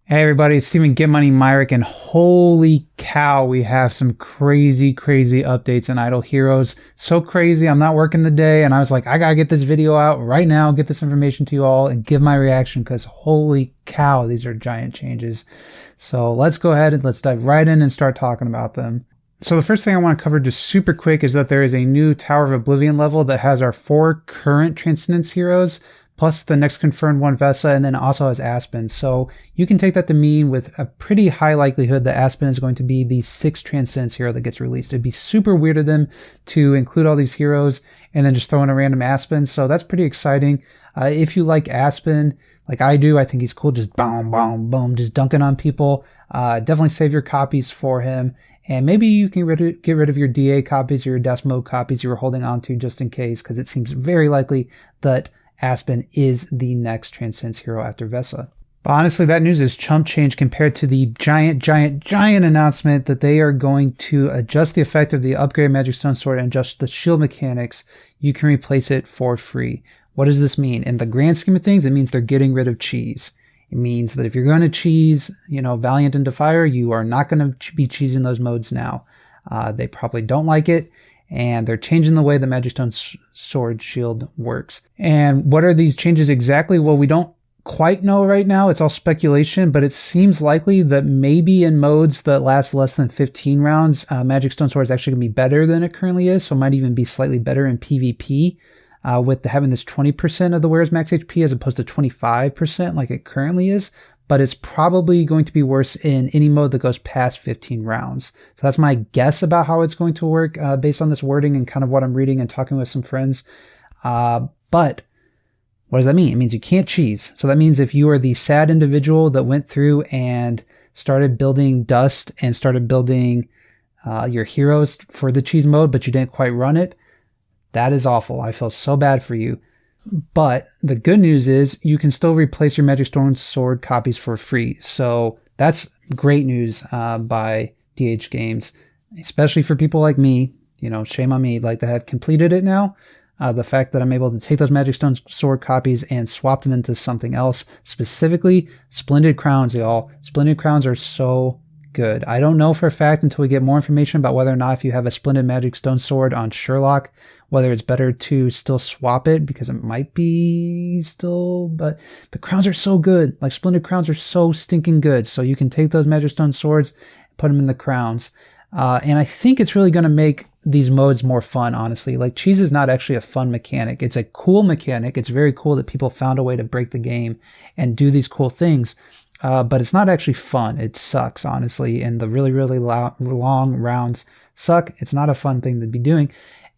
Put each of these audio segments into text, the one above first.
Hey everybody, it's Steven GetMoneyMyrick, and holy cow, we have some crazy updates in Idle Heroes. So crazy, I'm not working the day, and I was like, I gotta get this video out right now, get this information to you all, and give my reaction, because holy cow, these are giant changes. So let's go ahead and let's dive right in and start talking about them. So the first thing I want to cover just super quick is that there is a new Tower of Oblivion level that has our 4 current Transcendence heroes, plus the next confirmed one, Vesa, and then also has Aspen. So you can take that to mean with a pretty high likelihood that Aspen is going to be the 6th Transcendence hero that gets released. It'd be super weird of them to include all these heroes and then just throw in a random Aspen. So that's pretty exciting. If you like Aspen, like I do, I think he's cool. Just boom, boom, boom, just dunking on people. Definitely save your copies for him. And maybe you can get rid of your DA copies or your death mode copies you were holding on to just in case, because it seems very likely that Aspen is the next Transcendence hero after Vesa. But honestly, that news is chump change compared to the giant announcement that they are going to adjust the effect of the upgrade Magic Stone Sword and adjust the shield mechanics. You can replace it for free. What does this mean? In the grand scheme of things, it means they're getting rid of cheese. It means that if you're going to cheese, Valiant and Defier, you are not going to be cheesing those modes now. They probably don't like it, and they're changing the way the Magic Stone Sword shield works. And what are these changes exactly? Well, we don't quite know right now. It's all speculation, but it seems likely that maybe in modes that last less than 15 rounds, Magic Stone Sword is actually going to be better than it currently is, so it might even be slightly better in PvP. With having this 20% of the wearer's max HP as opposed to 25% like it currently is, but it's probably going to be worse in any mode that goes past 15 rounds. So that's my guess about how it's going to work based on this wording and kind of what I'm reading and talking with some friends. But what does that mean? It means you can't cheese. So that means if you are the sad individual that went through and started building dust and started building your heroes for the cheese mode, but you didn't quite run it, that is awful. I feel so bad for you. But the good news is you can still replace your Magic Stone Sword copies for free. So that's great news by DH Games, especially for people like me. Shame on me, like that have completed it now. The fact that I'm able to take those Magic Stone Sword copies and swap them into something else, specifically Splendid Crowns, y'all. Splendid Crowns are so good. I don't know for a fact until we get more information about whether or not if you have a Splendid Magic Stone Sword on Sherlock, whether it's better to still swap it, because it might be still, but crowns are so good. Like Splendid Crowns are so stinking good. So you can take those Magic Stone Swords and put them in the crowns. And I think it's really going to make these modes more fun, honestly. Like cheese is not actually a fun mechanic. It's a cool mechanic. It's very cool that people found a way to break the game and do these cool things. But it's not actually fun. It sucks, honestly, and the really long rounds suck. It's not a fun thing to be doing.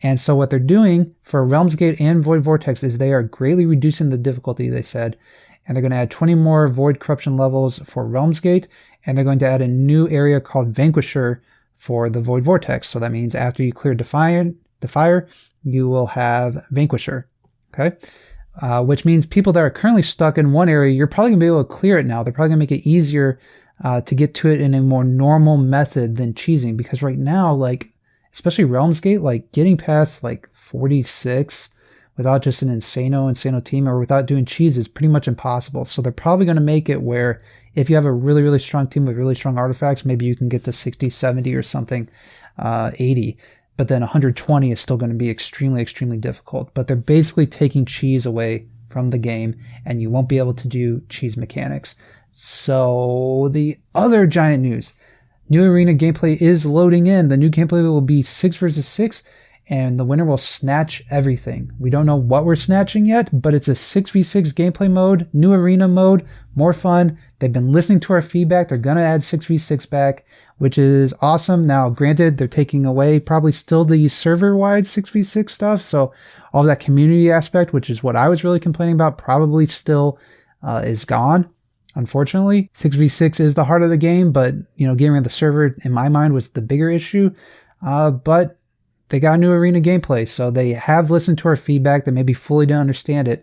And so what they're doing for Realms Gate and Void Vortex is they are greatly reducing the difficulty, they said. And they're going to add 20 more Void Corruption levels for Realms Gate, and they're going to add a new area called Vanquisher for the Void Vortex. So that means after you clear Defier, you will have Vanquisher. Okay? Which means people that are currently stuck in one area, you're probably going to be able to clear it now. They're probably going to make it easier to get to it in a more normal method than cheesing. Because right now, like, especially Realms Gate, like getting past like 46 without just an insano team or without doing cheese is pretty much impossible. So they're probably going to make it where if you have a really strong team with really strong artifacts, maybe you can get to 60, 70 or something, 80. But then 120 is still going to be extremely difficult. But they're basically taking cheese away from the game, and you won't be able to do cheese mechanics. So the other giant news, new arena gameplay is loading in. The new gameplay will be 6 versus 6, and the winner will snatch everything. We don't know what we're snatching yet, but it's a 6v6 gameplay mode, new arena mode, more fun. They've been listening to our feedback. They're going to add 6v6 back, which is awesome. Now, granted, they're taking away probably still the server-wide 6v6 stuff, so all that community aspect, which is what I was really complaining about, probably still is gone. Unfortunately, 6v6 is the heart of the game, but getting rid of the server, in my mind, was the bigger issue. But they got new arena gameplay, so they have listened to our feedback. They maybe fully don't understand it,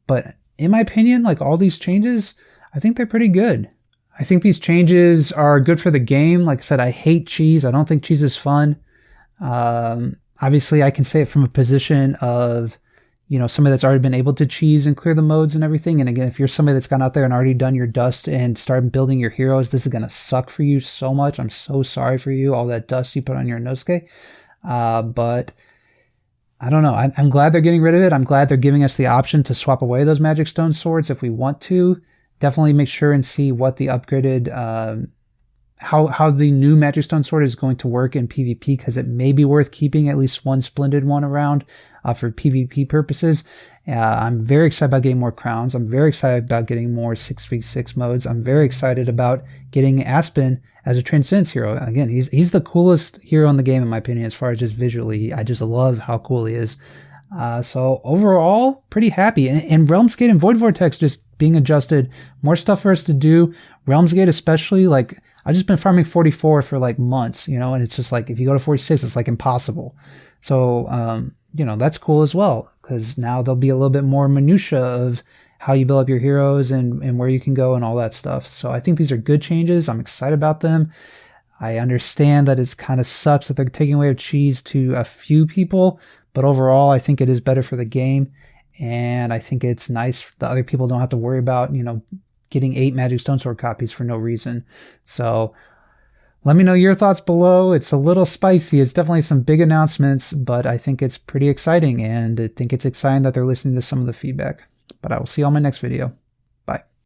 but in my opinion, like all these changes, I think they're pretty good. I think these changes are good for the game. Like I said, I hate cheese. I don't think cheese is fun. Obviously, I can say it from a position of, somebody that's already been able to cheese and clear the modes and everything. And again, if you're somebody that's gone out there and already done your dust and started building your heroes, this is going to suck for you so much. I'm so sorry for you, all that dust you put on your Inosuke. But I don't know. I'm glad they're getting rid of it. I'm glad they're giving us the option to swap away those Magic Stone swords if we want to. Definitely make sure and see what the upgraded, how the new Magic Stone sword is going to work in PvP, because it may be worth keeping at least one splendid one around for PvP purposes. I'm very excited about getting more crowns. I'm very excited about getting more 6v6 modes. I'm very excited about getting Aspen as a transcendence hero. Again, he's the coolest hero in the game in my opinion, as far as just visually. I just love how cool he is. So overall, pretty happy. And Realms Gate and Void Vortex just being adjusted, more stuff for us to do. Realms Gate especially, like, I've just been farming 44 for like months, and it's just like, if you go to 46, it's like impossible. So, that's cool as well, because now there'll be a little bit more minutia of how you build up your heroes and where you can go and all that stuff. So I think these are good changes. I'm excited about them. I understand that it's kind of sucks that they're taking away cheese to a few people, but overall, I think it is better for the game. And I think it's nice that other people don't have to worry about, getting 8 Magic Stone Sword copies for no reason. So let me know your thoughts below. It's a little spicy. It's definitely some big announcements, but I think it's pretty exciting, and I think it's exciting that they're listening to some of the feedback. But I will see you on my next video.